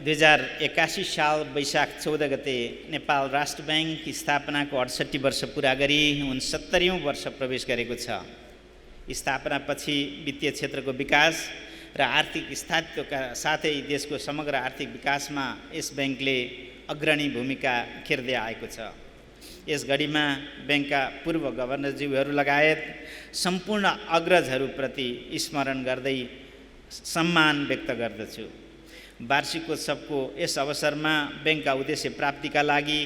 2081 साल वैशाख 14 गते नेपाल राष्ट्र ब्याङ्क स्थापनाको 68 वर्ष पुरा गरी 69औँ वर्ष प्रवेश गरेको छ। स्थापनापछि वित्तीय क्षेत्रको विकास र आर्थिक स्थायित्वका साथै देशको समग्र आर्थिक विकासमा यस ब्याङ्कले अग्रणी भूमिका खेल्दै आएको छ। यस घडीमा ब्याङ्कका पूर्व गभर्नरज्यूहरू लगायत सम्पूर्ण अग्रजहरूप्रति स्मरण गर्दै सम्मान व्यक्त गर्दछु। वार्षिकोत्सवको यस अवसरमा ब्याङ्कका उद्देश्य प्राप्तिका लागि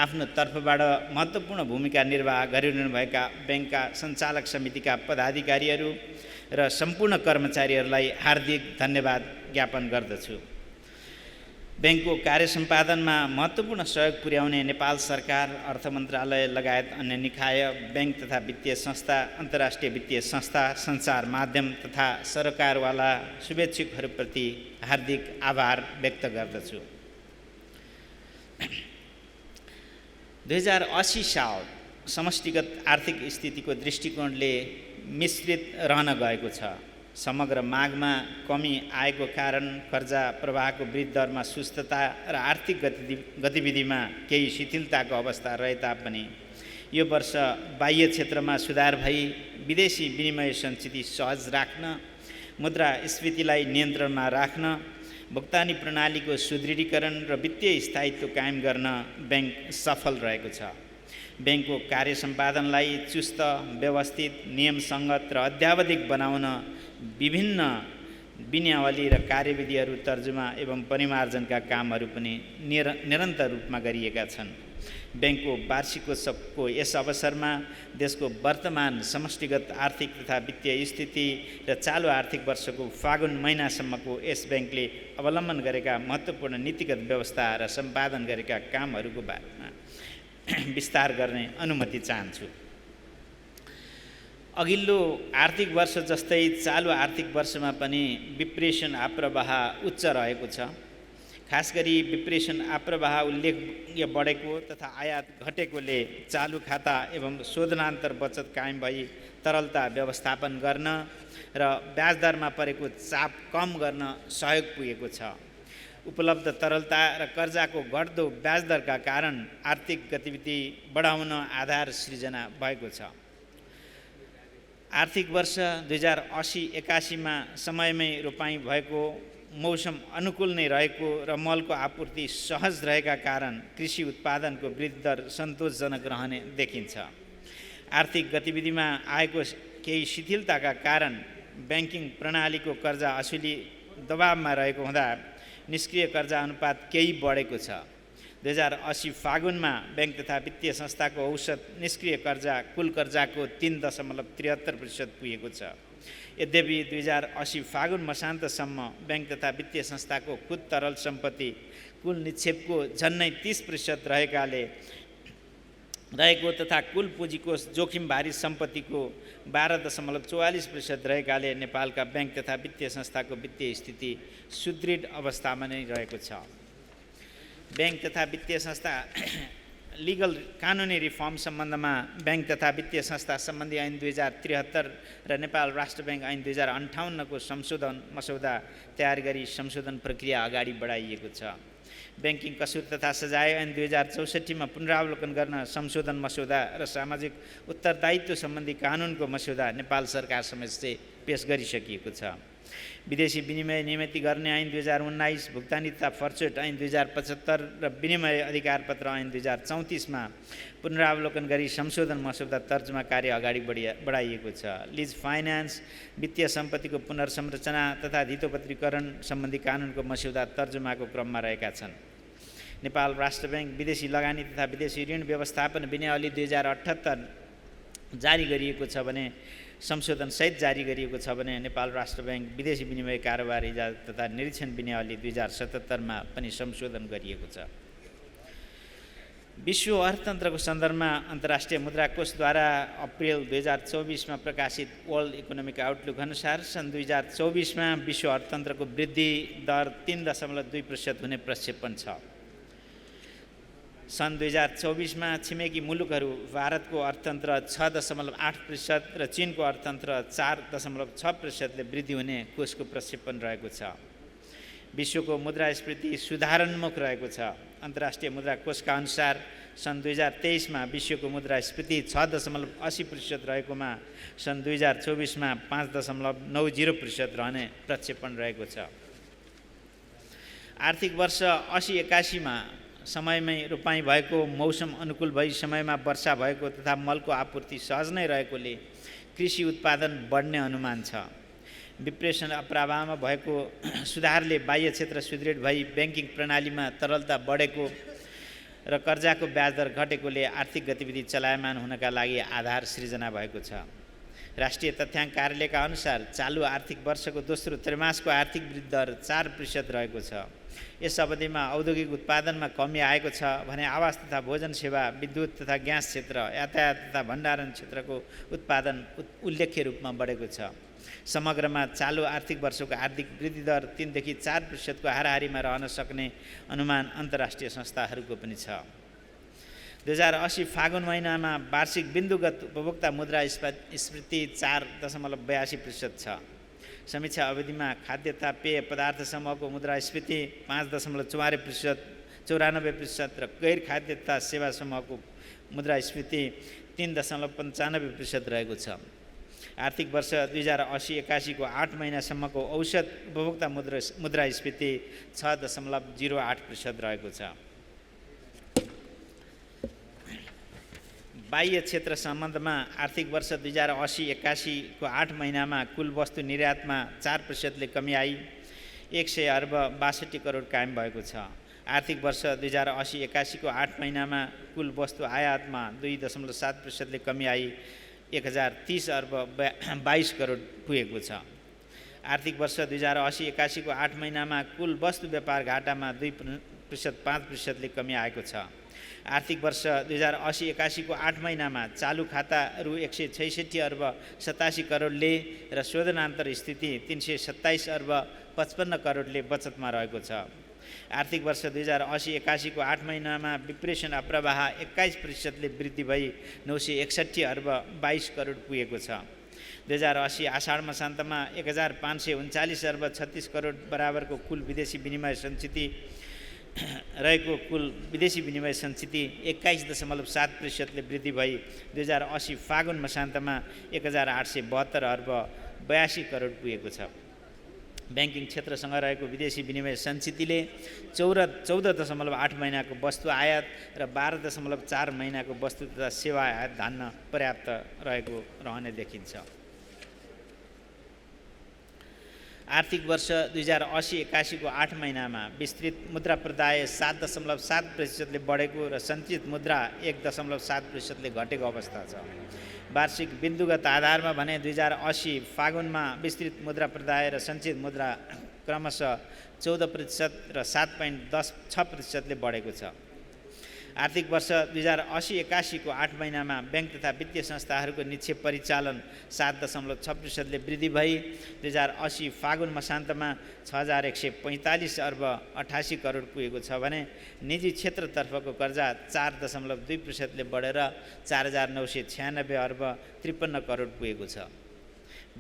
आफ्नो तर्फबाट महत्त्वपूर्ण भूमिका निर्वाह गरिरहनुभएका ब्याङ्कका सञ्चालक समितिका पदाधिकारीहरू र सम्पूर्ण कर्मचारीहरूलाई हार्दिक धन्यवाद ज्ञापन गर्दछु। ब्याङ्कको कार्य सम्पादनमा महत्त्वपूर्ण सहयोग पुर्याउने नेपाल सरकार, अर्थ मन्त्रालय लगायत अन्य निकाय, ब्याङ्क तथा वित्तीय संस्था, अन्तर्राष्ट्रिय वित्तीय संस्था, सञ्चार माध्यम तथा सरकारवाला शुभेच्छुकहरूप्रति हार्दिक आभार व्यक्त गर्दछु। 2080 साल समष्टिगत आर्थिक स्थितिको दृष्टिकोणले मिश्रित रहन गएको छ। समग्र मागमा कमी आएको कारण कर्जा प्रवाहको वृद्धि दरमा सुस्तता र आर्थिक गतिविधिमा केही शिथिलताको अवस्था रहे तापनि यो वर्ष बाह्य क्षेत्रमा सुधार भई विदेशी विनिमय सञ्चित सहज राख्न, मुद्रास्फीतिलाई नियन्त्रणमा राख्न, भुक्तानी प्रणालीको सुदृढीकरण र वित्तीय स्थायित्व कायम गर्न ब्याङ्क सफल रहेको छ। ब्याङ्कको कार्य सम्पादनलाई चुस्त, व्यवस्थित, नियमसङ्गत र अद्यावधिक बनाउन विभिन्न विनियावली र कार्यविधिहरू, तर्जुमा एवं परिमार्जनका कामहरू पनि निरन्तर रूपमा गरिएका छन्। ब्याङ्कको वार्षिकोत्सवको यस अवसरमा देशको वर्तमान समष्टिगत आर्थिक तथा वित्तीय स्थिति र चालु आर्थिक वर्षको फागुन महिनासम्मको यस ब्याङ्कले अवलम्बन गरेका महत्त्वपूर्ण नीतिगत व्यवस्था र सम्पादन गरेका कामहरूको बारेमा विस्तार गर्ने अनुमति चाहन्छु। अघिल्लो आर्थिक वर्ष जस्तै चालु आर्थिक वर्षमा पनि विप्रेसन आप्रवाह उच्च रहेको छ। खास गरी विप्रेसन आप्रवाह उल्लेखनीय बढेको तथा आयात घटेकोले चालु खाता एवं शोधनान्तर बचत कायम भई तरलता व्यवस्थापन गर्न र ब्याज दरमा परेको चाप कम गर्न सहयोग पुगेको छ। उपलब्ध तरलता र कर्जाको घट्दो ब्याज दरका कारण आर्थिक गतिविधि बढाउन आधार सृजना भएको छ। आर्थिक वर्ष 2080-81 मा समयमै रोपाइँ भएको, मौसम अनुकूल नै रहेको र मलको आपूर्ति सहज रहेका कारण कृषि उत्पादनको वृद्धि दर सन्तोषजनक रहने देखिन्छ। आर्थिक गतिविधिमा आएको केही शिथिलताका कारण ब्याङ्किङ प्रणालीको कर्जा असुली दबावमा रहेको हुँदा निष्क्रिय कर्जा अनुपात केही बढेको छ। 2080 फागुनमा ब्याङ्क तथा वित्तीय संस्थाको औसत निष्क्रिय कर्जा कुल कर्जाको 3.73% पुगेको छ। यद्यपि 2080 फागुन मसान्तसम्म ब्याङ्क तथा वित्तीय संस्थाको खुद तरल सम्पत्ति कुल निक्षेपको झन्नै 30% रहेको तथा कुल पुँजीकोष जोखिम भारी सम्पत्तिको 12.44% रहेकाले नेपालका ब्याङ्क तथा वित्तीय संस्थाको वित्तीय स्थिति सुदृढ अवस्थामा नै रहेको छ। ब्याङ्क तथा वित्तीय संस्था लिगल कानुनी रिफर्म सम्बन्धमा ब्याङ्क तथा वित्तीय संस्था सम्बन्धी ऐन 2073 र नेपाल राष्ट्र ब्याङ्क ऐन 2058 को संशोधन मसौदा तयार गरी संशोधन प्रक्रिया अगाडि बढाइएको छ। ब्याङ्किङ कसुर तथा सजाय ऐन 2064 मा पुनरावलोकन गर्न संशोधन मसौदा र सामाजिक उत्तरदायित्व सम्बन्धी कानुनको मसौदा नेपाल सरकार समक्ष पेश गरिसकिएको छ। विदेशी विनिमय नियमित गर्ने ऐन 2019, भुक्तानी तथा फर्चोट ऐन 2075 र विनिमय अधिकार पत्र ऐन 2034 मा पुनरावलोकन गरी संशोधन मसौदा तर्जुमा कार्य अगाडि बढाइएको छ। लिज फाइनान्स, वित्तीय सम्पत्तिको पुनर्संरचना तथा धितोपत्रीकरण सम्बन्धी कानुनको मसौदा तर्जुमाको क्रममा रहेका छन्। नेपाल राष्ट्र ब्याङ्क विदेशी लगानी तथा विदेशी ऋण व्यवस्थापन विनियावली 2078 जारी गरिएको छ भने संशोधन सहित जारी गरिएको छ भने नेपाल राष्ट्र ब्याङ्क विदेशी विनिमय कारोबार इजाजत तथा निरीक्षण विनियावली 2077 मा पनि संशोधन गरिएको छ। विश्व अर्थतन्त्रको सन्दर्भमा अन्तर्राष्ट्रिय मुद्रा कोषद्वारा अप्रिल 2024 मा प्रकाशित वर्ल्ड इकोनोमिक आउटलुक अनुसार सन् 2024 मा विश्व अर्थतन्त्रको वृद्धि दर 3.2% हुने प्रक्षेपण छ। सन् 2024 मा छिमेकी मुलुकहरू भारतको अर्थतन्त्र 6.8% र चीनको अर्थतन्त्र 4.6% ले वृद्धि हुने कोषको प्रक्षेपण रहेको छ। विश्वको मुद्रास्फीति सुधारोन्मुख रहेको छ। अन्तर्राष्ट्रिय मुद्रा कोषका अनुसार सन् 2023मा विश्वको मुद्रास्फीति 6.80% रहेकोमा सन् 2024मा 5.90% रहने प्रक्षेपण रहेको छ। आर्थिक वर्ष 80-81मा समयमै रोपाइँ भएको, मौसम अनुकूल भई समयमा वर्षा भएको तथा मलको आपूर्ति सहज नै रहेकोले कृषि उत्पादन बढ्ने अनुमान छ। विप्रेषण अप्रवाहमा भएको सुधारले बाह्य क्षेत्र सुदृढ भई ब्याङ्किङ प्रणालीमा तरलता बढेको र कर्जाको ब्याजदर घटेकोले आर्थिक गतिविधि चलायमान हुनका लागि आधार सृजना भएको छ। राष्ट्रिय तथ्याङ्क कार्यालयका अनुसार चालु आर्थिक वर्षको दोस्रो त्रैमासको आर्थिक वृद्धि दर 4% रहेको छ। यस अवधिमा औद्योगिक उत्पादनमा कमी आएको छ भने आवास तथा भोजन सेवा, विद्युत तथा ग्यास क्षेत्र, यातायात तथा भण्डारण क्षेत्रको उत्पादन उल्लेख्य रूपमा बढेको छ। समग्रमा चालु आर्थिक वर्षको आर्थिक वृद्धि दर 3 देखि 4% को हाराहारीमा रहन सक्ने अनुमान अन्तर्राष्ट्रिय संस्थाहरूको पनि छ। 2080 फागुन महिनामा वार्षिक बिन्दुगत उपभोक्ता मुद्रास्फीति 4.82% छ। समीक्षा अवधिमा खाद्य तथा पेय पदार्थ समूहको मुद्रास्फीति 5.94% र गैर खाद्य तथा सेवा समूहको मुद्रास्फीति 3.95% रहेको छ। आर्थिक वर्ष 2080-81 को 8 महिनासम्मको औसत उपभोक्ता मुद्रास्फीति 6.08% रहेको छ। बाह्य क्षेत्र सम्बन्धमा आर्थिक वर्ष 2080-81 को 8 महिनामा कुल वस्तु निर्यातमा 4%ले कमी आई 100 अर्ब 62 करोड कायम भएको छ। आर्थिक वर्ष 2080-81 को 8 महिनामा कुल वस्तु आयातमा 2.7%ले कमी आई 1030 अर्ब 22 करोड पुगेको छ। आर्थिक वर्ष 2080-81 को 8 महिनामा कुल वस्तु व्यापार घाटामा 2.5%ले कमी आएको छ। आर्थिक वर्ष 2080-81 को 8 महिनामा चालु खाता रु 166 अर्ब 87 करोडले र शोधनान्तर स्थिति 327 अर्ब 55 करोडले बचतमा रहेको छ। आर्थिक वर्ष 2080-81 को 8 महिनामा विप्रेषण अप्रवाह 21%ले वृद्धि भई 961 अर्ब 22 करोड पुगेको छ। 2080 आषाढ मसान्तमा 1539 अर्ब 36 करोड बराबरको कुल विदेशी विनिमय सञ्चिति रहेको कुल विदेशी विनिमय सञ्चिति 21.7%ले वृद्धि भई 2080 फागुन मसान्तमा 1872 अर्ब 82 करोड पुगेको छ। ब्याङ्किङ क्षेत्रसँग रहेको विदेशी विनिमय सञ्चितिले 14.8 महिनाको वस्तु आयात र 12.4 महिनाको वस्तु तथा सेवा आयात धान्न पर्याप्त रहेको रहने देखिन्छ। आर्थिक वर्ष 2080-81 को 8 महिनामा विस्तृत मुद्रा प्रदाय 7.7%ले बढेको र सञ्चित मुद्रा 1.7%ले घटेको अवस्था छ। वार्षिक बिन्दुगत आधारमा भने 2080 फागुनमा विस्तृत मुद्रा प्रदाय र सञ्चित मुद्रा क्रमशः 14% र 7.6%ले बढेको छ। आर्थिक वर्ष 2080-81 को 8 महिनामा ब्याङ्क तथा वित्तीय संस्थाहरूको निक्षेप परिचालन 7.6%ले वृद्धि भई 2080 फागुन मसान्तमा 6145 अर्ब 88 करोड पुगेको छ भने निजी क्षेत्रतर्फको कर्जा 4.2%ले बढेर 4996 अर्ब 53 करोड पुगेको छ।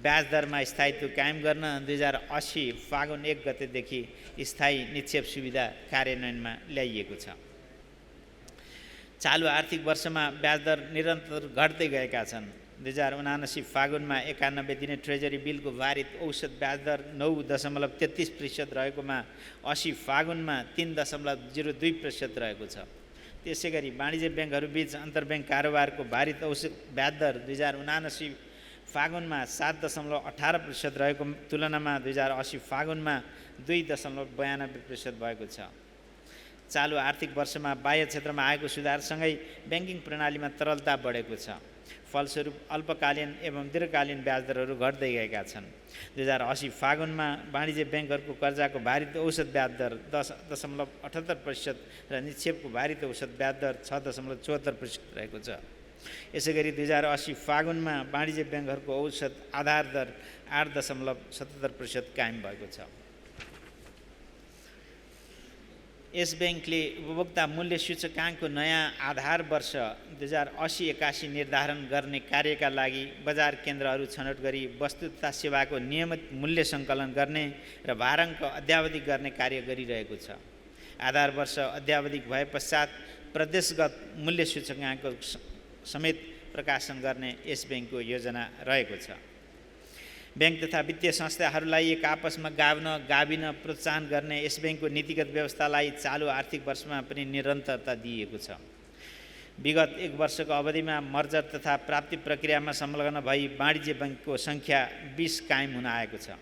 ब्याज दरमा स्थायित्व कायम गर्न 2080 फागुन 1 गतेदेखि स्थायी निक्षेप सुविधा कार्यान्वयनमा ल्याइएको छ। चालु आर्थिक वर्षमा ब्याजदर निरन्तर घट्दै गएका छन्। 2079 फागुनमा 91 दिने ट्रेजरी बिलको भारित औसत ब्याजदर 9.33% रहेकोमा 80 फागुनमा 3.02% रहेको छ। त्यसैगरी वाणिज्य ब्याङ्कहरूबीच अन्तर्ब्याङ्क कारोबारको भारित औसत ब्याजदर 2079 फागुनमा 7.18% रहेको तुलनामा 2080 फागुनमा 2.92% भएको छ। चालु आर्थिक वर्षमा बाह्य क्षेत्रमा आएको सुधारसँगै ब्याङ्किङ प्रणालीमा तरलता बढेको छ। फलस्वरूप अल्पकालीन एवं दीर्घकालीन ब्याजदरहरू घट्दै गएका छन्। 2080 फागुनमा वाणिज्य ब्याङ्कहरूको कर्जाको भारित औसत ब्याजदर 10.78% र निक्षेपको भारित औसत ब्याजदर 6.74% रहेको छ। यसैगरी 2080 फागुनमा वाणिज्य ब्याङ्कहरूको औसत आधार दर 8.77% कायम भएको छ। यस ब्याङ्कले उपभोक्ता मूल्य सूचकाङ्कको नयाँ आधार वर्ष 2080-81 निर्धारण गर्ने कार्यका लागि बजार केन्द्रहरू छनौट गरी वस्तु तथा सेवाको नियमित मूल्य सङ्कलन गर्ने र भाराङ्क अद्यावधिक गर्ने कार्य गरिरहेको छ। आधार वर्ष अद्यावधिक भए पश्चात प्रदेशगत मूल्य सूचकाङ्क समेत प्रकाशन गर्ने यस ब्याङ्कको योजना रहेको छ। ब्याङ्क तथा वित्तीय संस्थाहरूलाई एक आपसमा गाभिन प्रोत्साहन गर्ने यस ब्याङ्कको नीतिगत व्यवस्थालाई चालु आर्थिक वर्षमा पनि निरन्तरता दिइएको छ। विगत एक वर्षको अवधिमा मर्जर तथा प्राप्ति प्रक्रियामा संलग्न भई वाणिज्य ब्याङ्कको सङ्ख्या 20 कायम हुन आएको छ।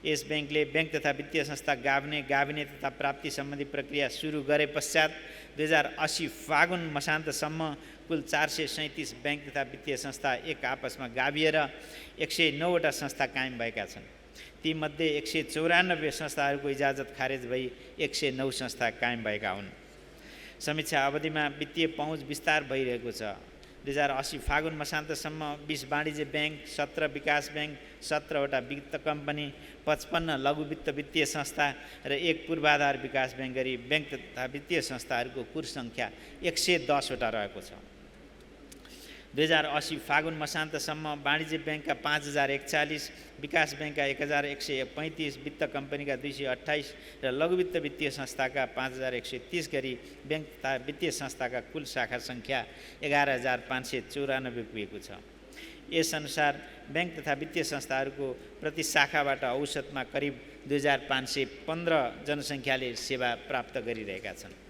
यस ब्याङ्कले ब्याङ्क तथा वित्तीय संस्था गाभिने तथा प्राप्ति सम्बन्धी प्रक्रिया सुरु गरे पश्चात 2080 फागुन मसान्तसम्म कुल 437 ब्याङ्क तथा वित्तीय संस्था एक आपसमा गाभिएर 109वटा संस्था कायम भएका छन्। तीमध्ये 194 संस्थाहरूको इजाजत खारेज भई 109 संस्था कायम भएका हुन्। समीक्षा अवधिमा वित्तीय पहुँच विस्तार भइरहेको छ। 2080 फागुन मसान्तसम्म 20 वाणिज्य ब्याङ्क, 17 विकास ब्याङ्क, 17वटा वित्त कम्पनी, 55 लघु वित्तीय संस्था र 1 पूर्वाधार विकास ब्याङ्क गरी ब्याङ्क तथा वित्तीय संस्थाहरूको कुल सङ्ख्या 110वटा रहेको छ। 2080 फागुन मसान्तसम्म वाणिज्य ब्याङ्कका 5041, विकास ब्याङ्कका 1135, वित्त कम्पनीका 228 र लघु वित्तीय संस्थाका 5130 गरी ब्याङ्क तथा वित्तीय संस्थाका कुल शाखा सङ्ख्या 11594 पुगेको छ। यसअनुसार ब्याङ्क तथा वित्तीय संस्थाहरूको प्रति शाखाबाट औसतमा करिब 2515 जनसङ्ख्याले सेवा प्राप्त गरिरहेका छन्।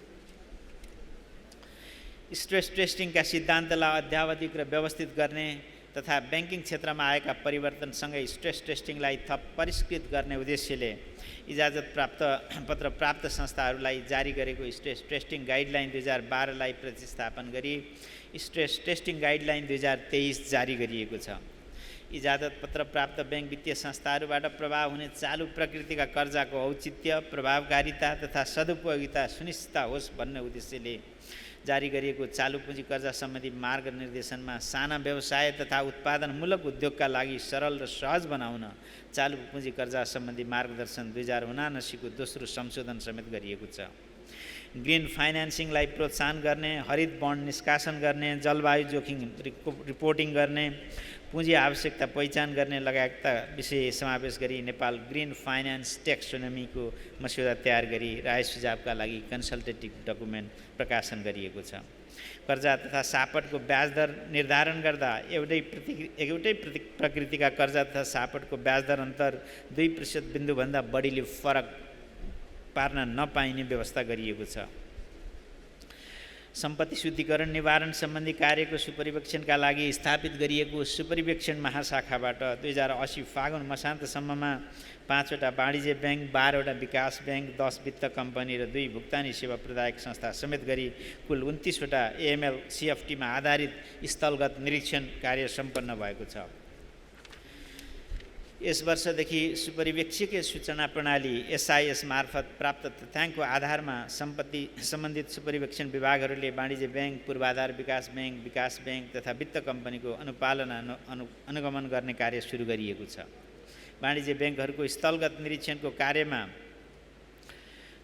स्ट्रेस टेस्टिङका सिद्धान्तलाई अद्यावधिक र व्यवस्थित गर्ने तथा ब्याङ्किङ क्षेत्रमा आएका परिवर्तनसँगै स्ट्रेस टेस्टिङलाई थप परिष्कृत गर्ने उद्देश्यले इजाजत पत्र प्राप्त संस्थाहरूलाई जारी गरेको स्ट्रेस टेस्टिङ गाइडलाइन 2012लाई प्रतिस्थापन गरी स्ट्रेस टेस्टिङ गाइडलाइन 2023 जारी गरिएको छ। इजाजत पत्र प्राप्त ब्याङ्क वित्तीय संस्थाहरूबाट प्रभाव हुने चालु प्रकृतिका कर्जाको औचित्य, प्रभावकारिता तथा सदुपयोगिता सुनिश्चित होस् भन्ने उद्देश्यले जारी गरिएको चालु पुँजी कर्जा सम्बन्धी मार्गनिर्देशनमा साना व्यवसाय तथा उत्पादनमूलक उद्योगका लागि सरल र सहज बनाउन चालु पुँजी कर्जा सम्बन्धी मार्गदर्शन 2079 को दोस्रो संशोधन समेत गरिएको छ। ग्रिन फाइनेन्सिङलाई प्रोत्साहन गर्ने, हरित बन्ड निष्कासन गर्ने, जलवायु जोखिम रिपोर्टिङ गर्ने, पुँजी आवश्यकता पहिचान गर्ने लगायतका विषय समावेश गरी नेपाल ग्रिन फाइनेन्स टेक्सोनोमीको मस्यौदा तयार गरी राय सुझावका लागि कन्सल्टेटिभ डकुमेन्ट प्रकाशन गरिएको छ। कर्जा तथा सापटको ब्याज दर निर्धारण गर्दा एउटै प्रकृतिका कर्जा तथा सापटको ब्याज दर अन्तर 2% बिन्दुभन्दा बढीले फरक पार्न नपाइने व्यवस्था गरिएको छ। सम्पत्ति शुद्धिकरण निवारण सम्बन्धी कार्यको सुपरिवेक्षणका लागि स्थापित गरिएको सुपरिवेक्षण महाशाखाबाट 2080 फागुन मसान्तसम्ममा 5वटा वाणिज्य ब्याङ्क, 12वटा विकास ब्याङ्क, 10 वित्त कम्पनी र 2 भुक्तानी सेवा प्रदायक संस्था समेत गरी कुल 29वटा AML CFTमा आधारित स्थलगत निरीक्षण कार्य सम्पन्न भएको छ। यस वर्षदेखि सुपरिवेक्षकीय सूचना प्रणाली SIS मार्फत प्राप्त तथ्याङ्कको आधारमा सम्बन्धित सुपरिवेक्षण विभागहरूले वाणिज्य ब्याङ्क, पूर्वाधार विकास ब्याङ्क तथा वित्त कम्पनीको अनुपालना अनुगमन गर्ने कार्य सुरु गरिएको छ। वाणिज्य ब्याङ्कहरूको स्थलगत निरीक्षणको कार्यमा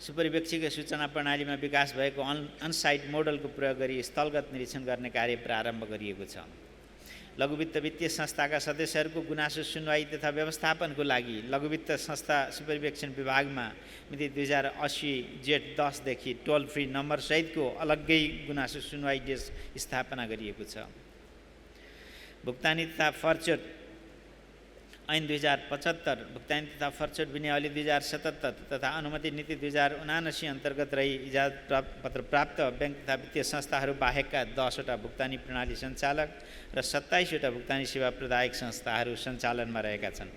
सुपरिवेक्षकीय सूचना प्रणालीमा विकास भएको अनसाइट मोडलको प्रयोग गरी स्थलगत निरीक्षण गर्ने कार्य प्रारम्भ गरिएको छ। लघुवित्त वित्तीय संस्थाका सदस्यहरूको गुनासो सुनवाई तथा व्यवस्थापनको लागि लघुवित्त संस्था सुपरिवेक्षण विभागमा मिति 2080 जेठ 10 देखि टोल फ्री नम्बर सहितको अलग्गै गुनासो सुनवाई डेस्क स्थापना गरिएको छ। भुक्तानी तथा फर्चोट ऐन 2075, भुक्तानी तथा फर्चोट विनियावली 2077 तथा अनुमति नीति 2079 अन्तर्गत रही इजाजत पत्र प्राप्त ब्याङ्क तथा वित्तीय संस्थाहरू बाहेकका 10वटा भुक्तानी प्रणाली सञ्चालक र 27वटा भुक्तानी सेवा प्रदायक संस्थाहरू सञ्चालनमा रहेका छन्।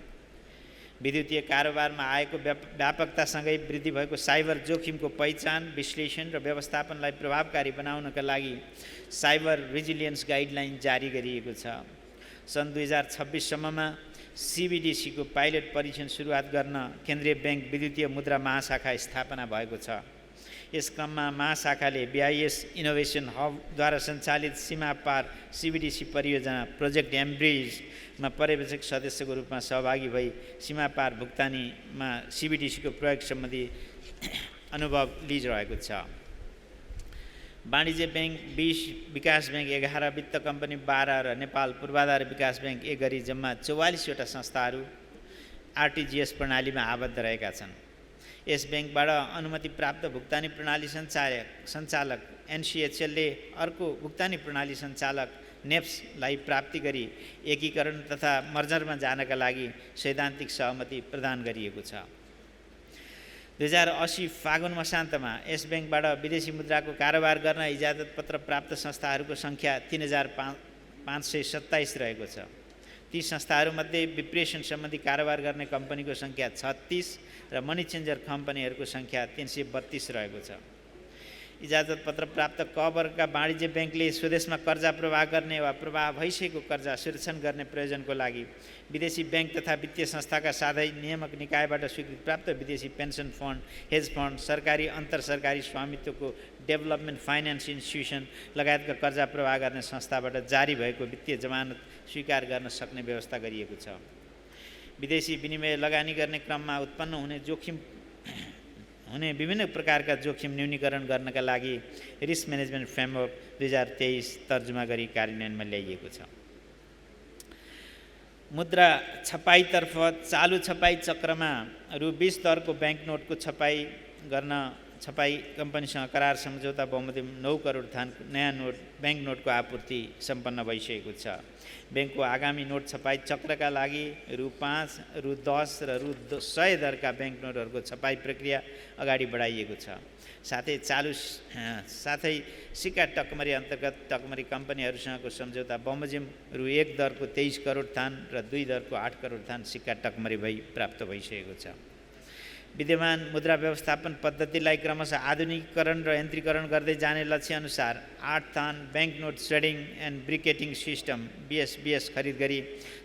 विद्युतीय कारोबारमा आएको व्यापकतासँगै वृद्धि भएको साइबर जोखिमको पहिचान, विश्लेषण र व्यवस्थापनलाई प्रभावकारी बनाउनका लागि साइबर रिजिलियन्स गाइडलाइन जारी गरिएको छ। सन् 2026 सम्ममा CBDC को पाइलट परीक्षण सुरुवात गर्न केन्द्रीय ब्याङ्क विद्युतीय मुद्रा महाशाखा स्थापना भएको छ। यस क्रममा महाशाखाले BIS इनोभेसन हबद्वारा सञ्चालित सीमा पार CBDC परियोजना प्रोजेक्ट एम्ब्रिजमा पर्यवेक्षक सदस्यको रूपमा सहभागी भई सीमा पार भुक्तानीमा CBDC को प्रयोग सम्बन्धी अनुभव लिइरहेको छ। वाणिज्य ब्याङ्क 20, विकास ब्याङ्क 11, वित्त कम्पनी 12 र नेपाल पूर्वाधार विकास ब्याङ्क 1 गरी जम्मा 44 वटा संस्थाहरू आरटिजिएस प्रणालीमा आबद्ध रहेका छन्। यस ब्याङ्कबाट अनुमति प्राप्त भुक्तानी प्रणाली सञ्चालक एनसिएचएलले अर्को भुक्तानी प्रणाली सञ्चालक नेप्सलाई प्राप्ति गरी एकीकरण तथा मर्जरमा जानका लागि सैद्धान्तिक सहमति प्रदान गरिएको छ। 2080 फागुन मसान्तमा यस ब्याङ्कबाट विदेशी मुद्राको कारोबार गर्न इजाजत पत्र प्राप्त संस्थाहरूको सङ्ख्या 3527 रहेको छ। ती संस्थाहरूमध्ये विप्रेषण सम्बन्धी कारोबार गर्ने कम्पनीको सङ्ख्या 36 र मनी चेन्जर कम्पनीहरूको सङ्ख्या 332 रहेको छ। इजाजत पत्र प्राप्त क वर्गका वाणिज्य ब्याङ्कले स्वदेशमा कर्जा प्रवाह गर्ने वा प्रवाह भइसकेको कर्जा सुरक्षण गर्ने प्रयोजनको लागि विदेशी ब्याङ्क तथा वित्तीय संस्थाका साथै नियामक निकायबाट स्वीकृति प्राप्त विदेशी पेन्सन फन्ड, हेज फन्ड, सरकारी अन्तर सरकारी स्वामित्वको डेभलपमेन्ट फाइनान्स इन्स्टिट्युसन लगायतका कर्जा प्रवाह गर्ने संस्थाबाट जारी भएको वित्तीय जमानत स्वीकार गर्न सक्ने व्यवस्था गरिएको छ। विदेशी विनिमय लगानी गर्ने क्रममा उत्पन्न हुने विभिन्न प्रकारका जोखिम न्यूनीकरण गर्नका लागि रिस्क म्यानेजमेन्ट फ्रेमवर्क 2023 तर्जुमा गरी कार्यान्वयनमा ल्याइएको छ। मुद्रा छपाईतर्फ चालु छपाई चक्रमा रु 20 दरको ब्याङ्क नोटको छपाई गर्न छपाई कम्पनीसँग करार सम्झौता बमोजिम 9 करोड थान नयाँ ब्याङ्क नोटको आपूर्ति सम्पन्न भइसकेको छ। ब्याङ्कको आगामी नोट छपाई चक्रका लागि रु 5, रु 10 र रु 100 दरका ब्याङ्क नोटहरूको छपाई प्रक्रिया अगाडि बढाइएको छ। साथै सिक्का टकमरी अन्तर्गत टकमरी कम्पनीहरूसँगको सम्झौता बमोजिम रु 1 दरको 23 करोड थान र 2 दरको 8 करोड थान सिक्का टकमरी प्राप्त भइसकेको छ। विद्यमान मुद्रा व्यवस्थापन पद्धतिलाई क्रमशः आधुनिकीकरण र यन्त्रीकरण गर्दै जाने लक्ष्यअनुसार 8 थान bank note shredding and briquetting system BSBS खरिद गरी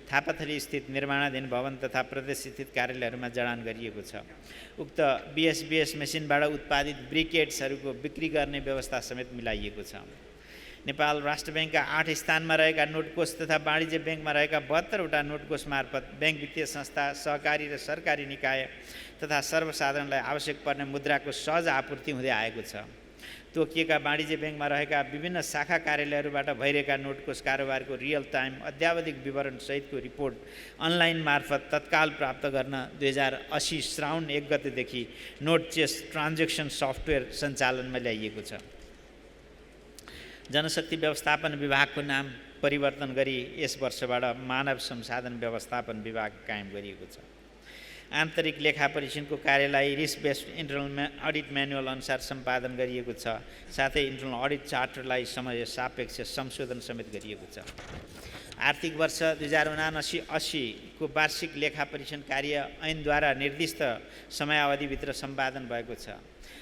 थापाथली स्थित निर्माणाधीन भवन तथा प्रदेश स्थित कार्यालयहरूमा जडान गरिएको छ। उक्त BSBS मेसिनबाट उत्पादित ब्रिकेट्सहरूको बिक्री गर्ने व्यवस्था समेत मिलाइएको छ। नेपाल राष्ट्र ब्याङ्कका 8 स्थानमा रहेका नोटकोष तथा वाणिज्य ब्याङ्कमा रहेका 72 वटा नोटकोष मार्फत ब्याङ्क वित्तीय संस्था, सहकारी र सरकारी निकाय तथा सर्वसाधारणलाई आवश्यक पर्ने मुद्राको सहज आपूर्ति हुँदै आएको छ। तोकिएका वाणिज्य ब्याङ्कमा रहेका विभिन्न शाखा कार्यालयहरूबाट भइरहेका नोटकोष कारोबारको रियल टाइम अद्यावधिक विवरण सहितको रिपोर्ट अनलाइन मार्फत तत्काल प्राप्त गर्न 2080 श्रावण 1 गतेदेखि नोट चेस ट्रान्जेक्सन सफ्टवेयर सञ्चालनमा ल्याइएको छ। जनशक्ति व्यवस्थापन विभागको नाम परिवर्तन गरी यस वर्षबाट मानव संसाधन व्यवस्थापन विभाग कायम गरिएको छ। आन्तरिक लेखा परीक्षणको कार्यलाई risk based internal audit manual अनुसार सम्पादन गरिएको छ। साथै इन्टरनल अडिट चार्टरलाई समय सापेक्ष संशोधन समेत गरिएको छ। आर्थिक वर्ष 2079-80 को वार्षिक लेखा परीक्षण कार्य ऐनद्वारा निर्दिष्ट समयावधिभित्र सम्पादन भएको छ।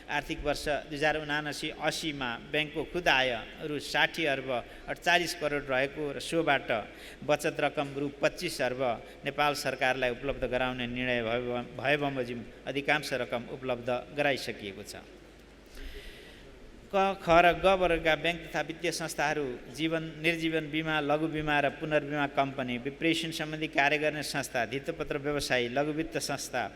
आर्थिक वर्ष 2079-80 मा ब्याङ्कको खुद आय रु 60 अर्ब 48 करोड रहेको र सोबाट बचत रकम रु 25 अर्ब नेपाल सरकारलाई उपलब्ध गराउने निर्णय भए बमोजिम अधिकांश रकम उपलब्ध गराइसकिएको छ। क, ख र ग वर्गका ब्याङ्क तथा वित्तीय संस्थाहरू जीवन, निर्जीवन बीमा, लघु बीमा र पुनर्बीमा कम्पनी, विप्रेषण सम्बन्धी कार्य गर्ने संस्था, धितोपत्र व्यवसायी, लघुवित्त संस्था,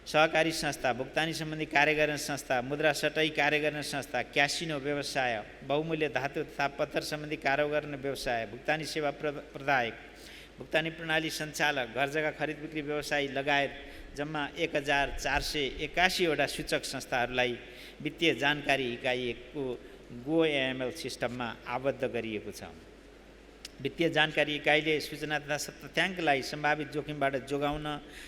सहकारी संस्था, भुक्तानी सम्बन्धी कार्य गर्ने संस्था, मुद्रा सटै कार्य गर्ने संस्था, क्यासिनो व्यवसाय, बहुमूल्य धातु तथा पत्थर सम्बन्धी कारोबार गर्ने व्यवसाय, भुक्तानी सेवा प्रदायक, भुक्तानी प्रणाली सञ्चालक, घर जग्गा खरिद बिक्री व्यवसायी लगायत जम्मा 1481 वटा सूचक संस्थाहरूलाई वित्तीय जानकारी इकाइ 1 को GoAML सिस्टममा आबद्ध गरिएको छ। वित्तीय जानकारी इकाइले सूचना तथा तथ्याङ्कलाई सम्भावित जोखिमबाट जोगाउन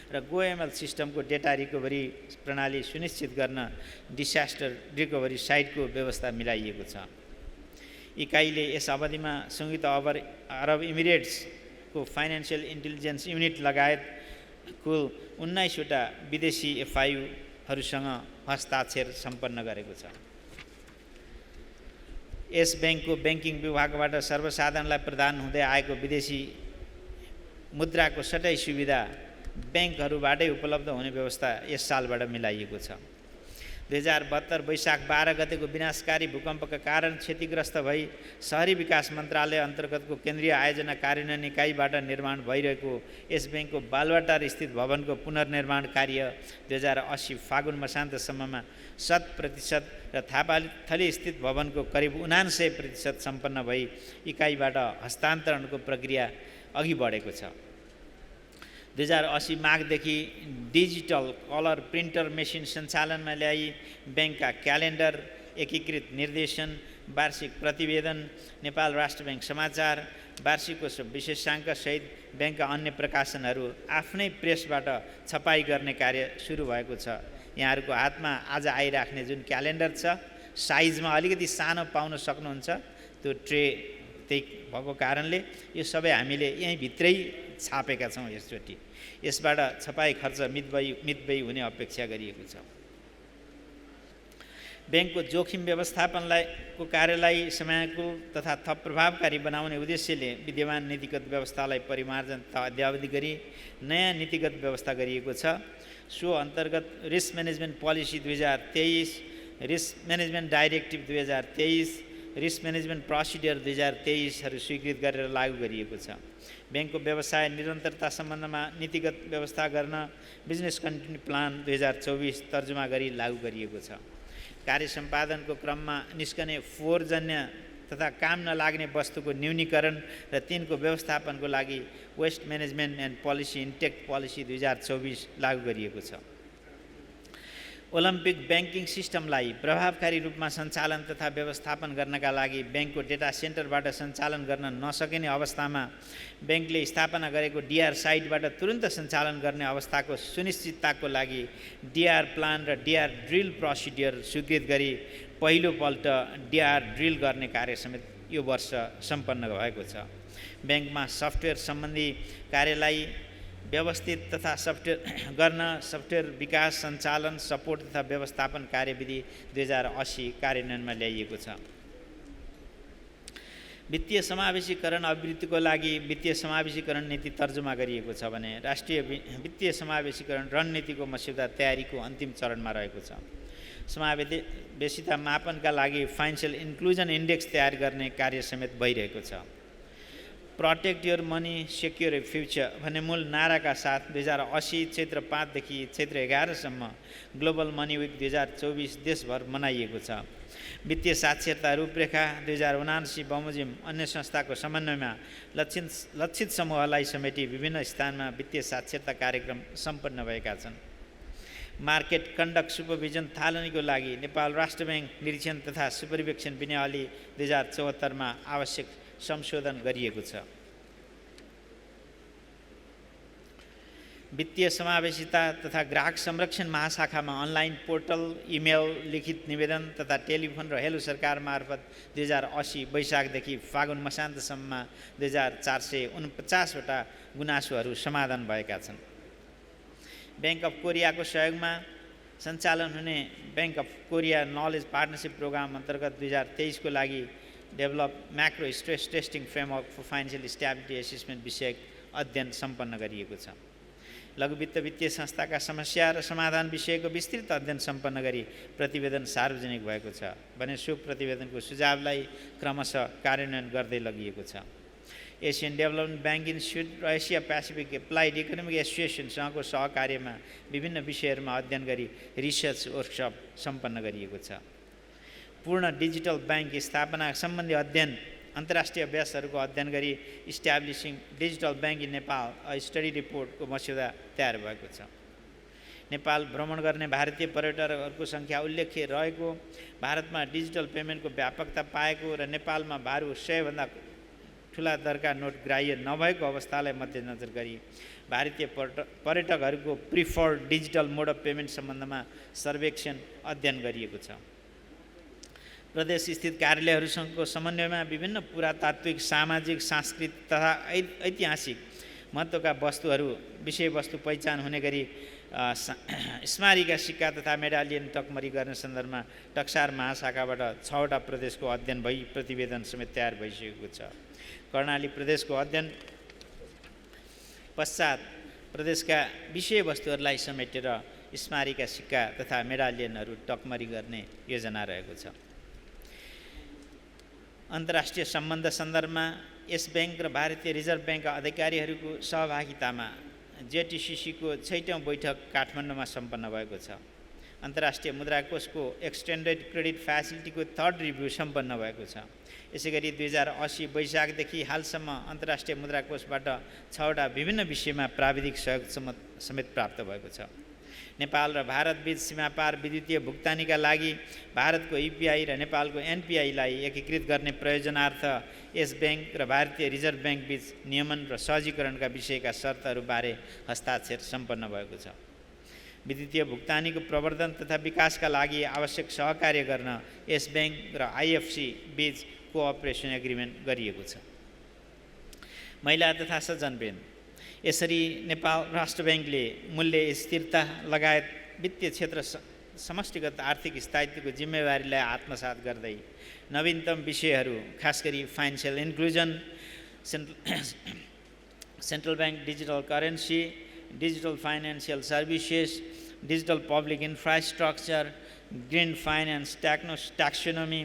र GoAML सिस्टमको डेटा रिकभरी प्रणाली सुनिश्चित गर्न डिसास्टर रिकभरी साइटको व्यवस्था मिलाइएको छ। इकाइले यस अवधिमा संयुक्त अरब इमिरेट्सको फाइनेन्सियल इन्टेलिजेन्स युनिट लगायत कुल 19 वटा विदेशी FIUहरूसँग हस्ताक्षर सम्पन्न गरेको छ। यस ब्याङ्कको ब्याङ्किङ विभागबाट सर्वसाधारणलाई प्रदान हुँदै आएको विदेशी मुद्राको सटै सुविधा ब्याङ्कहरूबाटै उपलब्ध हुने व्यवस्था यस सालबाट मिलाइएको छ। 2072 वैशाख 12 गतेको विनाशकारी भूकम्पका कारण क्षतिग्रस्त भई शहरी विकास मन्त्रालय अन्तर्गतको केन्द्रीय आयोजना कार्यान्वयन इकाइबाट निर्माण भइरहेको यस ब्याङ्कको बालुवाटार स्थित भवनको पुनर्निर्माण कार्य 2080 फागुन मसान्तसम्ममा 100% र थापाथली स्थित भवनको करिब 79% सम्पन्न भई इकाइबाट हस्तान्तरणको प्रक्रिया अघि बढेको छ। 2080 माघदेखि डिजिटल कलर प्रिन्टर मेसिन सञ्चालनमा ल्याई ब्याङ्कका क्यालेन्डर, एकीकृत निर्देशन, वार्षिक प्रतिवेदन, नेपाल राष्ट्र ब्याङ्क समाचार, वार्षिकोत्सव विशेषाङ्क सहित ब्याङ्कका अन्य प्रकाशनहरू आफ्नै प्रेसबाट छपाई गर्ने कार्य सुरु भएको छ। यहाँहरूको हातमा आज आइराख्ने जुन क्यालेन्डर छ, साइजमा अलिकति सानो पाउन सक्नुहुन्छ, त्यो ट्रे त्यही भएको कारणले यो सबै हामीले यहीँभित्रै छापेका छौँ। यसचोटि यसबाट छपाई खर्च मितव्ययी हुने अपेक्षा गरिएको छ। ब्याङ्कको जोखिम व्यवस्थापनको कार्यलाई समयानुकूल तथा थप प्रभावकारी बनाउने उद्देश्यले विद्यमान नीतिगत व्यवस्थालाई परिमार्जन तथा अद्यावधि गरी नयाँ नीतिगत व्यवस्था गरिएको छ। सो अन्तर्गत risk management policy 2023, risk management directive 2023, risk management procedure 2023हरू स्वीकृत गरेर लागू गरिएको छ। ब्याङ्कको व्यवसाय निरन्तरता सम्बन्धमा नीतिगत व्यवस्था गर्न बिजनेस कन्टिन्यू प्लान 2024 तर्जुमा गरी लागू गरिएको छ। कार्य सम्पादनको क्रममा निस्कने फोहोरजन्य तथा काम नलाग्ने वस्तुको न्यूनीकरण र तिनको व्यवस्थापनको लागि waste management and policy intact policy 2024 लागू गरिएको छ। ओलम्पिक ब्याङ्किङ सिस्टमलाई प्रभावकारी रूपमा सञ्चालन तथा व्यवस्थापन गर्नका लागि ब्याङ्कको डेटा सेन्टरबाट सञ्चालन गर्न नसकिने अवस्थामा ब्याङ्कले स्थापना गरेको डिआर साइटबाट तुरुन्त सञ्चालन गर्ने अवस्थाको सुनिश्चितताको लागि डिआर प्लान र डिआर ड्रिल प्रोसिडियर स्वीकृत गरी पहिलोपल्ट डिआर ड्रिल गर्ने कार्य समेत यो वर्ष सम्पन्न भएको छ। ब्याङ्कमा सफ्टवेयर सम्बन्धी कार्यलाई व्यवस्थित तथा सफ्टवेयर विकास, सञ्चालन, सपोर्ट तथा व्यवस्थापन कार्यविधि 2080 कार्यान्वयनमा ल्याइएको छ। वित्तीय समावेशीकरण अभिवृद्धिको लागि वित्तीय समावेशीकरण नीति तर्जुमा गरिएको छ भने राष्ट्रिय वित्तीय समावेशीकरण रणनीतिको मस्यौदा तयारीको अन्तिम चरणमा रहेको छ। समावेशिता मापनका लागि फाइनेन्सियल इन्क्लुजन इन्डेक्स तयार गर्ने कार्य समेत भइरहेको छ। Protect your money secure A future भन्ने मूल नाराका साथ 2080 चैत्र 5 देखि चैत्र 11 सम्म ग्लोबल मनी विक 2024 देशभर मनाइएको छ। वित्तीय साक्षरता रूपरेखा 2079 बमोजिम अन्य संस्थाको समन्वयमा लक्षित समूहलाई समेटी विभिन्न स्थानमा वित्तीय साक्षरता कार्यक्रम सम्पन्न भएका छन्। मार्केट कन्डक्ट सुपरभिजन थालनीको लागि नेपाल राष्ट्र ब्याङ्क निरीक्षण तथा सुपरिवेक्षण विनियावली 2074 आवश्यक संशोधन गरिएको छ। वित्तीय समावेशिता तथा ग्राहक संरक्षण महाशाखामा अनलाइन पोर्टल, इमेल, लिखित निवेदन तथा टेलिफोन र हेलो सरकार मार्फत 2080 वैशाखदेखि फागुन मसान्तसम्म 2449 वटा गुनासोहरू समाधान भएका छन्। ब्याङ्क अफ कोरियाको सहयोगमा सञ्चालन हुने bank of Korea knowledge partnership program अन्तर्गत 2023 को लागि develop macro stress testing framework for financial stability assessment विषयक अध्ययन सम्पन्न गरिएको छ। लघुवित्त वित्तीय संस्थाका समस्या र समाधान विषयको विस्तृत अध्ययन सम्पन्न गरी प्रतिवेदन सार्वजनिक भएको छ भने सो प्रतिवेदनको सुझावलाई क्रमशः कार्यान्वयन गर्दै लगिएको छ। एसियन डेभलपमेन्ट ब्याङ्क इन्स्टिच्युट र एसिया पेसिफिक एप्लाइड इकोनोमिक एसोसिएसनसँगको सहकार्यमा विभिन्न विषयहरूमा अध्ययन गरी रिसर्च वर्कसप सम्पन्न गरिएको छ। पूर्ण डिजिटल ब्याङ्क स्थापना सम्बन्धी अध्ययन अन्तर्राष्ट्रिय अभ्यासहरूको अध्ययन गरी establishing digital bank in Nepal study रिपोर्टको मस्यौदा तयार भएको छ। नेपाल भ्रमण गर्ने भारतीय पर्यटकहरूको सङ्ख्या उल्लेख्य रहेको, भारतमा डिजिटल पेमेन्टको व्यापकता पाएको र नेपालमा भारु 100 भन्दा ठुला दरका नोट ग्राह्य नभएको अवस्थालाई मध्यनजर गरी भारतीय पर्यटकहरूको preferred digital mode of payment सम्बन्धमा सर्वेक्षण अध्ययन गरिएको छ। प्रदेश स्थित कार्यालयहरूसँगको समन्वयमा विभिन्न पुरातात्विक, सामाजिक, सांस्कृतिक तथा ऐतिहासिक महत्त्वका वस्तुहरू विषयवस्तु पहिचान हुने गरी स्मारिका सिक्का तथा मेडालियन टकमरी गर्ने सन्दर्भमा टक्सार महाशाखाबाट 6 वटा प्रदेशको अध्ययन भई प्रतिवेदन समेत तयार भइसकेको छ। कर्णाली प्रदेशको अध्ययन पश्चात प्रदेशका विषयवस्तुहरूलाई समेटेर स्मारिका सिक्का तथा मेडालियनहरू टकमरी गर्ने योजना रहेको छ। अन्तर्राष्ट्रिय सम्बन्ध सन्दर्भमा यस ब्याङ्क र भारतीय रिजर्भ ब्याङ्कका अधिकारीहरूको सहभागितामा जेटिसिसीको 6औँ बैठक काठमाडौँमा सम्पन्न भएको छ। अन्तर्राष्ट्रिय मुद्रा कोषको एक्सटेन्डेड क्रेडिट फ्यासिलिटीको 3rd रिभ्यू सम्पन्न भएको छ। यसै गरी 2080 वैशाखदेखि हालसम्म अन्तर्राष्ट्रिय मुद्रा कोषबाट 6वटा विभिन्न विषयमा प्राविधिक सहयोग समेत प्राप्त भएको छ। नेपाल र भारतबीच सीमापार विद्युतीय भुक्तानीका लागि भारतको युपिआई र नेपालको एनपिआईलाई एकीकृत गर्ने प्रयोजनार्थ यस ब्याङ्क र भारतीय रिजर्भ ब्याङ्कबीच नियमन र सहजीकरणका विषयका शर्तहरूबारे हस्ताक्षर सम्पन्न भएको छ। विद्युतीय भुक्तानीको प्रवर्धन तथा विकासका लागि आवश्यक सहकार्य गर्न यस ब्याङ्क र आइएफसी बीच कोअपरेसन एग्रिमेन्ट गरिएको छ। महिला तथा सज्जनवृन्द, यसरी नेपाल राष्ट्र ब्याङ्कले मूल्य स्थिरता लगायत वित्तीय क्षेत्र समष्टिगत आर्थिक स्थायित्वको जिम्मेवारीलाई आत्मसात गर्दै नवीनतम विषयहरू खास गरी financial inclusion, central bank digital currency, digital financial services, digital public infrastructure, green finance taxonomy,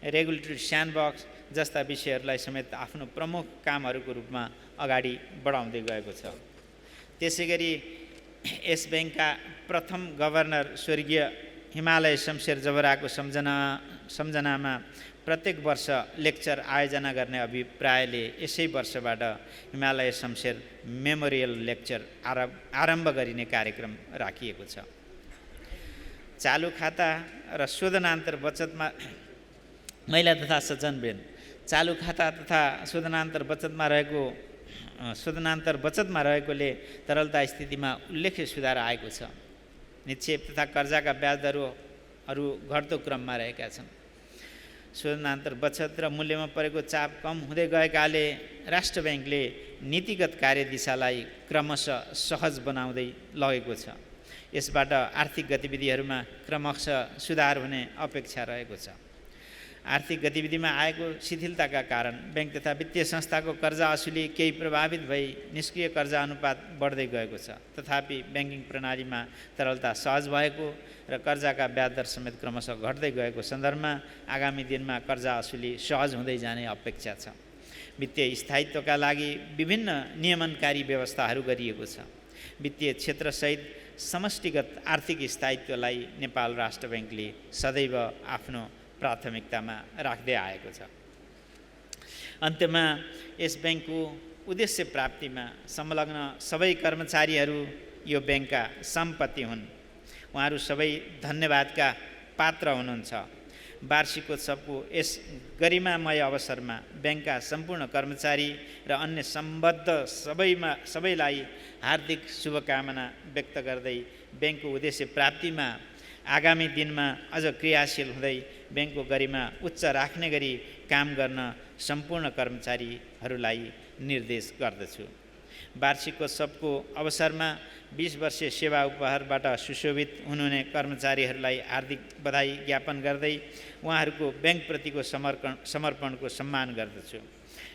regulatory sandbox जस्ता विषयहरूलाई समेत आफ्नो प्रमुख कामहरूको रूपमा अगाडि बढाउँदै गएको छ। त्यसै गरी यस ब्याङ्कका प्रथम गभर्नर स्वर्गीय हिमालय शमशेर जबराको सम्झनामा प्रत्येक वर्ष लेक्चर आयोजना गर्ने अभिप्रायले यसै वर्षबाट हिमालय शमशेर मेमोरियल लेक्चर आरम्भ गरिने कार्यक्रम राखिएको छ। चालु खाता र शोधनान्तर बचतमा महिला तथा सज्जनवृन्द, चालु खाता तथा शोधनान्तर बचतमा रहेकोले तरलता स्थितिमा उल्लेख्य सुधार आएको छ। निक्षेप तथा कर्जाका ब्याज दरहरू घट्दो क्रममा रहेका छन्। शोधनान्तर बचत र मूल्यमा परेको चाप कम हुँदै गएकाले राष्ट्र ब्याङ्कले नीतिगत कार्यदिशालाई क्रमशः सहज बनाउँदै लगेको छ। यसबाट आर्थिक गतिविधिहरूमा क्रमशः सुधार हुने अपेक्षा रहेको छ। आर्थिक गतिविधिमा आएको शिथिलताका कारण ब्याङ्क तथा वित्तीय संस्थाको कर्जा असुली केही प्रभावित भई निष्क्रिय कर्जा अनुपात बढ्दै गएको छ। तथापि ब्याङ्किङ प्रणालीमा तरलता सहज भएको र कर्जाका ब्याज दर समेत क्रमशः घट्दै गएको सन्दर्भमा आगामी दिनमा कर्जा असुली सहज हुँदै जाने अपेक्षा छ। वित्तीय स्थायित्वका लागि विभिन्न नियमनकारी व्यवस्थाहरू गरिएको छ। वित्तीय क्षेत्रसहित समष्टिगत आर्थिक स्थायित्वलाई नेपाल राष्ट्र ब्याङ्कले सदैव आफ्नो प्राथमिकतामा राख्दै आएको छ। अन्त्यमा यस ब्याङ्कको उद्देश्य प्राप्तिमा संलग्न सबै कर्मचारीहरू यो ब्याङ्कका सम्पत्ति हुन्। उहाँहरू सबै धन्यवादका पात्र हुनुहुन्छ। वार्षिकोत्सवको यस गरिमामय अवसरमा ब्याङ्कका सम्पूर्ण कर्मचारी र अन्य सम्बद्ध सबैलाई हार्दिक शुभकामना व्यक्त गर्दै ब्याङ्कको उद्देश्य प्राप्तिमा आगामी दिनमा अझ क्रियाशील हुँदै ब्याङ्कको गरिमा उच्च राख्ने गरी काम गर्न सम्पूर्ण कर्मचारीहरूलाई निर्देश गर्दछु। वार्षिकोत्सवको अवसरमा 20 वर्षीय सेवा उपहारबाट सुशोभित हुनुहुने कर्मचारीहरूलाई हार्दिक बधाई ज्ञापन गर्दै उहाँहरूको ब्याङ्कप्रतिको समर्पणको सम्मान गर्दछु।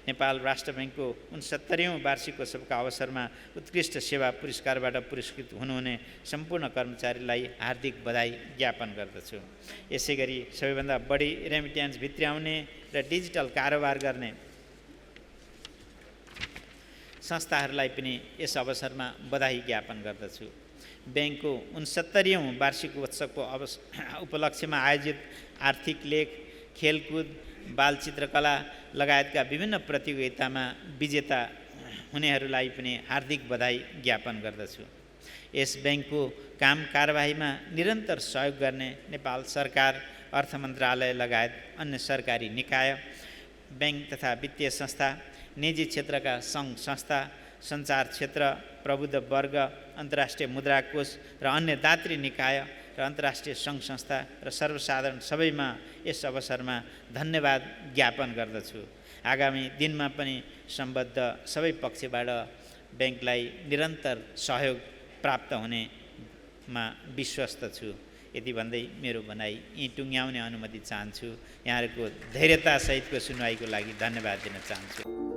नेपाल राष्ट्र ब्याङ्कको 69औँ वार्षिकोत्सवका अवसरमा उत्कृष्ट सेवा पुरस्कारबाट पुरस्कृत हुनुहुने सम्पूर्ण कर्मचारीलाई हार्दिक बधाई ज्ञापन गर्दछु। यसै गरी सबैभन्दा बढी रेमिट्यान्स भित्र्याउने र डिजिटल कारोबार गर्ने संस्थाहरूलाई पनि यस अवसरमा बधाई ज्ञापन गर्दछु। ब्याङ्कको 69औँ वार्षिकोत्सवको उपलक्ष्यमा आयोजित आर्थिक लेख, खेलकुद, बालचित्रकला लगायतका विभिन्न प्रतियोगितामा विजेता हुनेहरूलाई पनि हार्दिक बधाई ज्ञापन गर्दछु। यस ब्याङ्कको काम कारबाहीमा निरन्तर सहयोग गर्ने नेपाल सरकार, अर्थ मन्त्रालय लगायत अन्य सरकारी निकाय, ब्याङ्क तथा वित्तीय संस्था, निजी क्षेत्रका सङ्घ संस्था, सञ्चार क्षेत्र, प्रबुद्ध वर्ग, अन्तर्राष्ट्रिय मुद्रा कोष र अन्य दात्री निकाय र अन्तर्राष्ट्रिय सङ्घ संस्था र सर्वसाधारण सबैमा यस अवसरमा धन्यवाद ज्ञापन गर्दछु। आगामी दिनमा पनि सम्बद्ध सबै पक्षबाट ब्याङ्कलाई निरन्तर सहयोग प्राप्त हुनेमा विश्वस्त छु। यति भन्दै मेरो भनाइ यहीँ टुङ्ग्याउने अनुमति चाहन्छु। यहाँहरूको धैर्यतासहितको सुनवाईको लागि धन्यवाद दिन चाहन्छु।